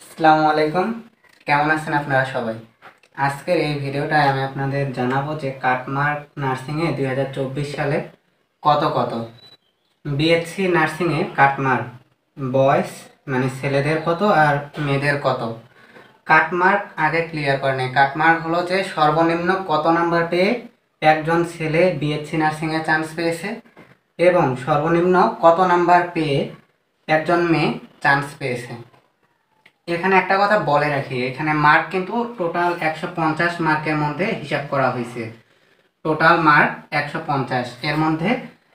আসসালামু আলাইকুম। কেমন আছেন আপনারা সবাই? আজকের এই ভিডিওটায় আমি আপনাদের জানাবো যে কাটমার্ক নার্সিংয়ে 2024 সালে কত কত বিএসসি নার্সিংয়ে কাটমার্ক বয়েজ মানে ছেলেদের কত আর মেয়েদের কত। কাটমার্ক আগে ক্লিয়ার করে নেই। কাটমার্ক হলো যে সর্বনিম্ন কত নাম্বার পেয়ে একজন ছেলে বিএসসি নার্সিংয়ে চান্স পেয়েছে এবং সর্বনিম্ন কত নাম্বার পেয়ে একজন মেয়ে চান্স পেয়েছে। এখানে একটা কথা বলে রাখি, এখানে মার্ক কিন্তু টোটাল 150 মার্কের মধ্যে হিসাব করা হয়েছে। টোটাল মার্ক 150, এর মধ্যে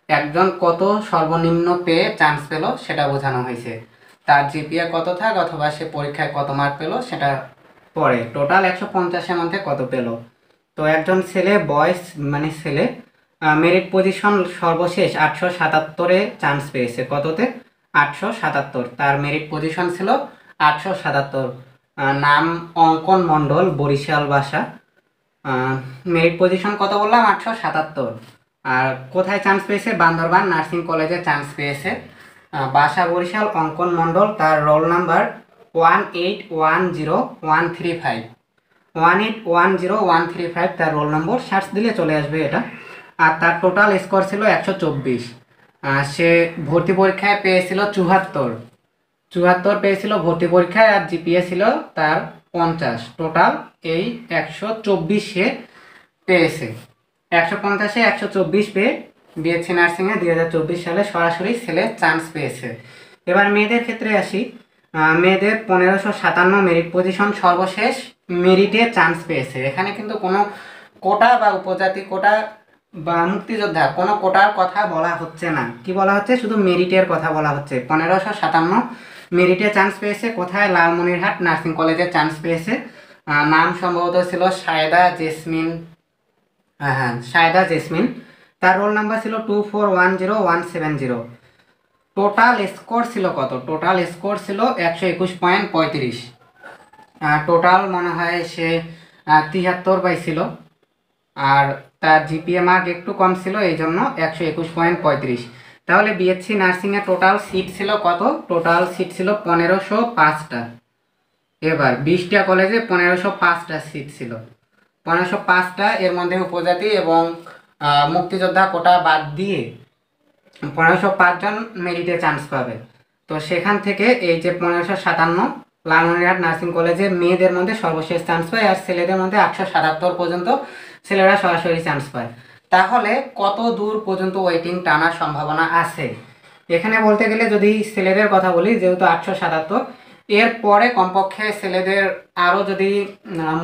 একজন কত সর্বনিম্ন পেয়ে চান্স পেল সেটা বোঝানো হয়েছে। তার জিপিএ কত থাক অথবা সে পরীক্ষায় কত মার্ক পেল সেটা পরে, টোটাল 150-এর মধ্যে কত পেল। তো একজন ছেলে বয়েজ মানে ছেলে মেরিট পজিশন সর্বশেষ 877-এ চান্স পেয়েছে। কততে? 877। তার মেরিট পজিশন ছিল 877। নাম অঙ্কন মণ্ডল, বরিশাল বাসা। মেরিট পজিশন কত বললাম? 877। আর কোথায় চান্স পেয়েছে? বান্দরবান নার্সিং কলেজে চান্স পেয়েছে। বাসা বরিশাল, অঙ্কন মণ্ডল। তার রোল নাম্বার 1810135। 1810135 তার রোল নম্বর। সার্চ দিলে চলে আসবে এটা। আর তার টোটাল স্কোর ছিল 124। সে ভর্তি পরীক্ষায় পেয়েছিল 74 পেয়েছিল ভর্তি পরীক্ষায়, আর জিপিএ ছিল তার 50। টোটাল এই 124 সে পেয়েছে। 150-এ 124 পেয়ে বিএসসি নার্সিংয়ে 2024 সালে সরাসরি ছেলে চান্স পেয়েছে। এবার মেয়েদের ক্ষেত্রে আসি। মেয়েদের 1557 মেরিট পজিশন সর্বশেষ মেরিটে চান্স পেয়েছে। এখানে কিন্তু কোনো কোটা বা উপজাতি কোটা বা মুক্তিযোদ্ধা কোনো কোটার কথা বলা হচ্ছে না। কি বলা হচ্ছে? শুধু মেরিটের কথা বলা হচ্ছে। 1557 মেরিটে চান্স পেয়েছে। কোথায়? লালমনিরহাট নার্সিং কলেজে চান্স পেয়েছে। নাম সম্ভবত ছিল সায়দা জেসমিন। হ্যাঁ, সায়দা জেসমিন। তার রোল নাম্বার ছিল 2410170। টোটাল স্কোর ছিল কত? টোটাল স্কোর ছিল 121.35। টোটাল মনে হয় সে 73 পাইছিল। আর তার জিপিএ মার্ক একটু কম ছিল, এই জন্য 121.35। তাহলে বিএসসি নার্সিংয়ে টোটাল সিট ছিল কত? টোটাল সিট ছিল 1505টা। এবার 20টা কলেজে 1505টা সিট ছিল। 1505টা, এর মধ্যে উপজাতি এবং মুক্তিযোদ্ধা কোটা বাদ দিয়ে 1505 জন মেরিটে চান্স পাবে। তো সেখান থেকে এই যে 1557 লালমনিরহাট নার্সিং কলেজে মেয়েদের মধ্যে সর্বশেষ চান্স পায়, আর ছেলেদের মধ্যে 877 পর্যন্ত ছেলেরা সরাসরি চান্স পায়। তাহলে কত দূর পর্যন্ত ওয়েটিং টানার সম্ভাবনা আছে? এখানে বলতে গেলে যদি ছেলেদের কথা বলি, যেহেতু 877, এর পরে কমপক্ষে ছেলেদের আরও যদি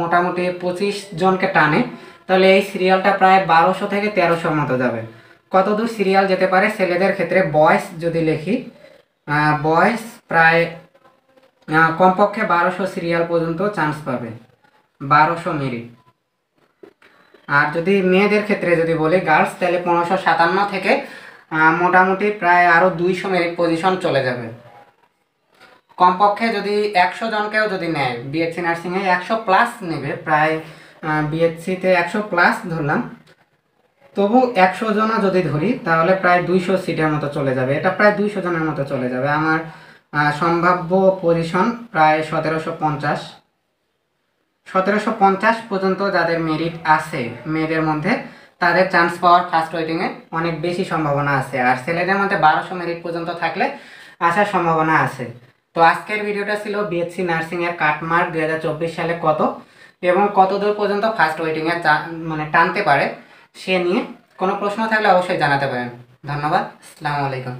মোটামুটি 25 জনকে টানে, তাহলে এই সিরিয়ালটা প্রায় 1200 থেকে 1300 মতো যাবে। কত দূর সিরিয়াল যেতে পারে ছেলেদের ক্ষেত্রে? বয়েস যদি লিখি, বয়েস প্রায় কমপক্ষে 1200 সিরিয়াল পর্যন্ত চান্স পাবে, 1200 মেরিট। আর যদি মেয়েদের ক্ষেত্রে যদি বলি গার্লস, তাহলে 1557 থেকে মোটামুটি প্রায় আরও 200 মেরিট পজিশন চলে যাবে। কমপক্ষে যদি 100 জনকেও যদি নেয় বিএসসি নার্সিংয়ে, 100+ নেবে প্রায়। বিএসসিতে 100+ ধরলাম, তবু 100 জনও যদি ধরি তাহলে প্রায় 200 সিটের মতো চলে যাবে। এটা প্রায় 200 জনের মতো চলে যাবে। আমার সম্ভাব্য পজিশন প্রায় 1750 পর্যন্ত যাদের মেরিট আছে মেয়েদের মধ্যে, তাদের চান্স পাওয়ার ফার্স্ট ওয়েটিংয়ে অনেক বেশি সম্ভাবনা আছে। আর ছেলেদের মধ্যে 1200 মেরিট পর্যন্ত থাকলে আসার সম্ভাবনা আছে। তো আজকের ভিডিওটা ছিল বিএসসি নার্সিংয়ের কাটমার্ক 2024 সালে কত এবং কত দূর পর্যন্ত ফার্স্ট ওয়েটিংয়ে মানে টানতে পারে সে নিয়ে। কোনো প্রশ্ন থাকলে অবশ্যই জানাতে পারেন। ধন্যবাদ। আসসালামু আলাইকুম।